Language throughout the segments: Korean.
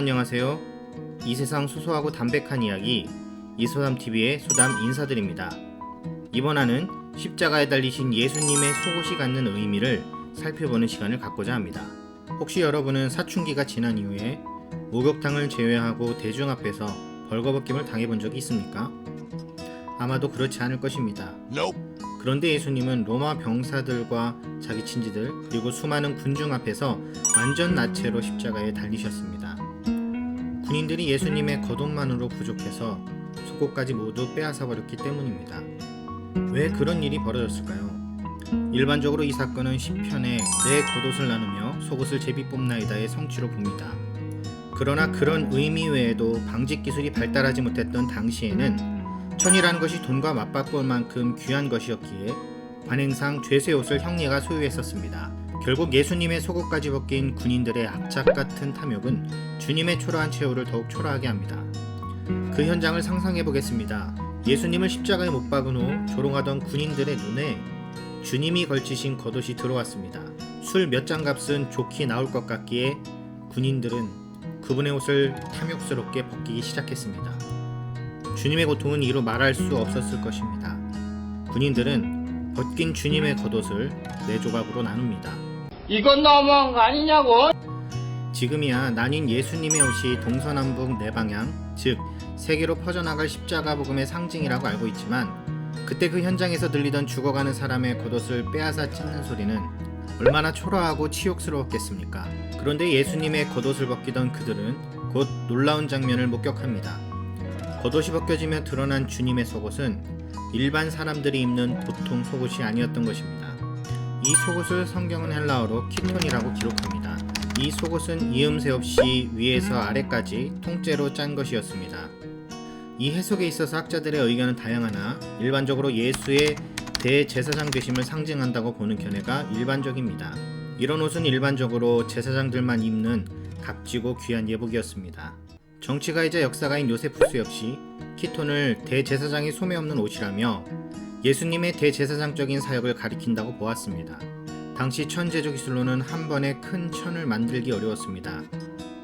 안녕하세요. 이 세상 소소하고 담백한 이야기 이소담TV의 소담 인사드립니다. 이번 화는 십자가에 달리신 예수님의 속옷이 갖는 의미를 살펴보는 시간을 갖고자 합니다. 혹시 여러분은 사춘기가 지난 이후에 목욕탕을 제외하고 대중 앞에서 벌거벗김을 당해본 적이 있습니까? 아마도 그렇지 않을 것입니다. 그런데 예수님은 로마 병사들과 자기 친지들 그리고 수많은 군중 앞에서 완전 나체로 십자가에 달리셨습니다. 군인들이 예수님의 겉옷만으로 부족해서 속옷까지 모두 빼앗아 버렸기 때문입니다. 왜 그런 일이 벌어졌을까요? 일반적으로 이 사건은 시편에 내 겉옷을 나누며 속옷을 제비 뽑나이다의 성취로 봅니다. 그러나 그런 의미 외에도 방직 기술이 발달하지 못했던 당시에는 천이라는 것이 돈과 맞바꿀 만큼 귀한 것이었기에 관행상 죄수의 옷을 형제가 소유했었습니다. 결국 예수님의 속옷까지 벗긴 군인들의 악착 같은 탐욕은 주님의 초라한 최후를 더욱 초라하게 합니다. 그 현장을 상상해 보겠습니다. 예수님을 십자가에 못 박은 후 조롱하던 군인들의 눈에 주님이 걸치신 겉옷이 들어왔습니다. 술 몇 잔 값은 좋게 나올 것 같기에 군인들은 그분의 옷을 탐욕스럽게 벗기기 시작했습니다. 주님의 고통은 이루 말할 수 없었을 것입니다. 군인들은 벗긴 주님의 겉옷을 4조각으로 나눕니다. 이건 너무한 거 아니냐고? 지금이야 나뉜 예수님의 옷이 동서남북 4방향, 즉 세계로 퍼져나갈 십자가 복음의 상징이라고 알고 있지만 그때 그 현장에서 들리던 죽어가는 사람의 겉옷을 빼앗아 찢는 소리는 얼마나 초라하고 치욕스러웠겠습니까? 그런데 예수님의 겉옷을 벗기던 그들은 곧 놀라운 장면을 목격합니다. 겉옷이 벗겨지며 드러난 주님의 속옷은 일반 사람들이 입는 보통 속옷이 아니었던 것입니다. 이 속옷을 성경은 헬라어로 키톤이라고 기록합니다. 이 속옷은 이음새 없이 위에서 아래까지 통째로 짠 것이었습니다. 이 해석에 있어서 학자들의 의견은 다양하나 일반적으로 예수의 대제사장 되심을 상징한다고 보는 견해가 일반적입니다. 이런 옷은 일반적으로 제사장들만 입는 값지고 귀한 예복이었습니다. 정치가이자 역사가인 요세푸스 역시 키톤을 대제사장의 소매 없는 옷이라며 예수님의 대제사장적인 사역을 가리킨다고 보았습니다. 당시 천 제조 기술로는 한 번에 큰 천을 만들기 어려웠습니다.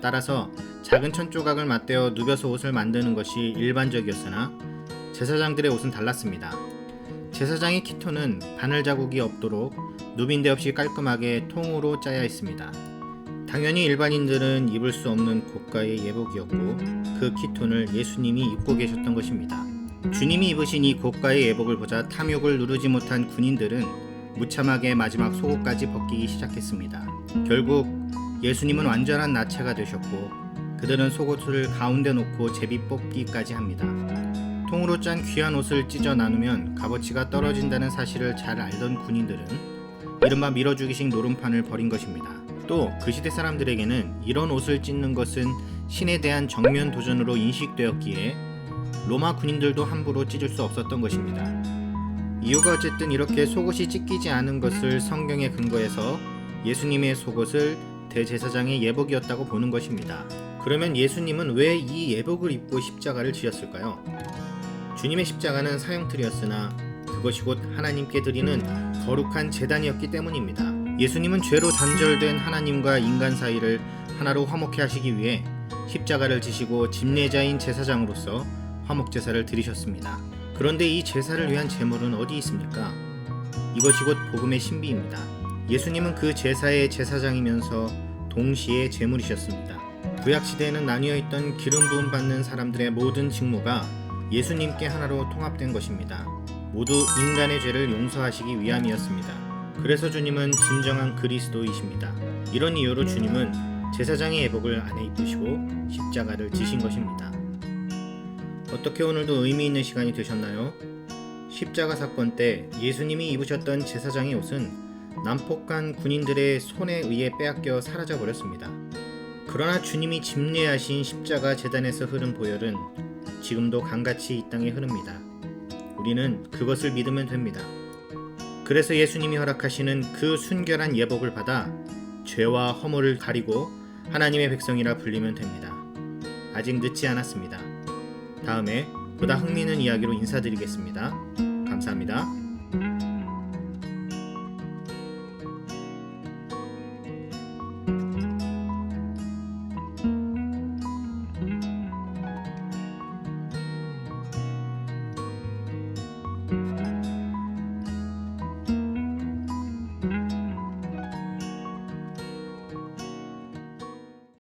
따라서 작은 천 조각을 맞대어 누벼서 옷을 만드는 것이 일반적이었으나 제사장들의 옷은 달랐습니다. 제사장의 키톤은 바늘 자국이 없도록 누빈 데 없이 깔끔하게 통으로 짜야 했습니다. 당연히 일반인들은 입을 수 없는 고가의 예복이었고 그 키톤을 예수님이 입고 계셨던 것입니다. 주님이 입으신 이 고가의 예복을 보자 탐욕을 누르지 못한 군인들은 무참하게 마지막 속옷까지 벗기기 시작했습니다. 결국 예수님은 완전한 나체가 되셨고 그들은 속옷을 가운데 놓고 제비 뽑기까지 합니다. 통으로 짠 귀한 옷을 찢어 나누면 값어치가 떨어진다는 사실을 잘 알던 군인들은 이른바 밀어주기식 노름판을 벌인 것입니다. 또 그 시대 사람들에게는 이런 옷을 찢는 것은 신에 대한 정면 도전으로 인식되었기에 로마 군인들도 함부로 찢을 수 없었던 것입니다. 이유가 어쨌든 이렇게 속옷이 찢기지 않은 것을 성경에 근거해서 예수님의 속옷을 대제사장의 예복이었다고 보는 것입니다. 그러면 예수님은 왜 이 예복을 입고 십자가를 지셨을까요? 주님의 십자가는 사형틀이었으나 그것이 곧 하나님께 드리는 거룩한 제단이었기 때문입니다. 예수님은 죄로 단절된 하나님과 인간 사이를 하나로 화목케 하시기 위해 십자가를 지시고 집례자인 제사장으로서 화목제사를 드리셨습니다. 그런데 이 제사를 위한 제물은 어디 있습니까? 이것이 곧 복음의 신비입니다. 예수님은 그 제사의 제사장이면서 동시에 제물이셨습니다. 구약시대에는 나뉘어 있던 기름 부음 받는 사람들의 모든 직무가 예수님께 하나로 통합된 것입니다. 모두 인간의 죄를 용서하시기 위함이었습니다. 그래서 주님은 진정한 그리스도이십니다. 이런 이유로 주님은 제사장의 예복을 안에 입으시고 십자가를 지신 것입니다. 어떻게 오늘도 의미 있는 시간이 되셨나요? 십자가 사건 때 예수님이 입으셨던 제사장의 옷은 난폭한 군인들의 손에 의해 빼앗겨 사라져 버렸습니다. 그러나 주님이 집례하신 십자가 제단에서 흐른 보혈은 지금도 강같이 이 땅에 흐릅니다. 우리는 그것을 믿으면 됩니다. 그래서 예수님이 허락하시는 그 순결한 예복을 받아 죄와 허물을 가리고 하나님의 백성이라 불리면 됩니다. 아직 늦지 않았습니다. 다음에 보다 흥미있는 이야기로 인사드리겠습니다. 감사합니다.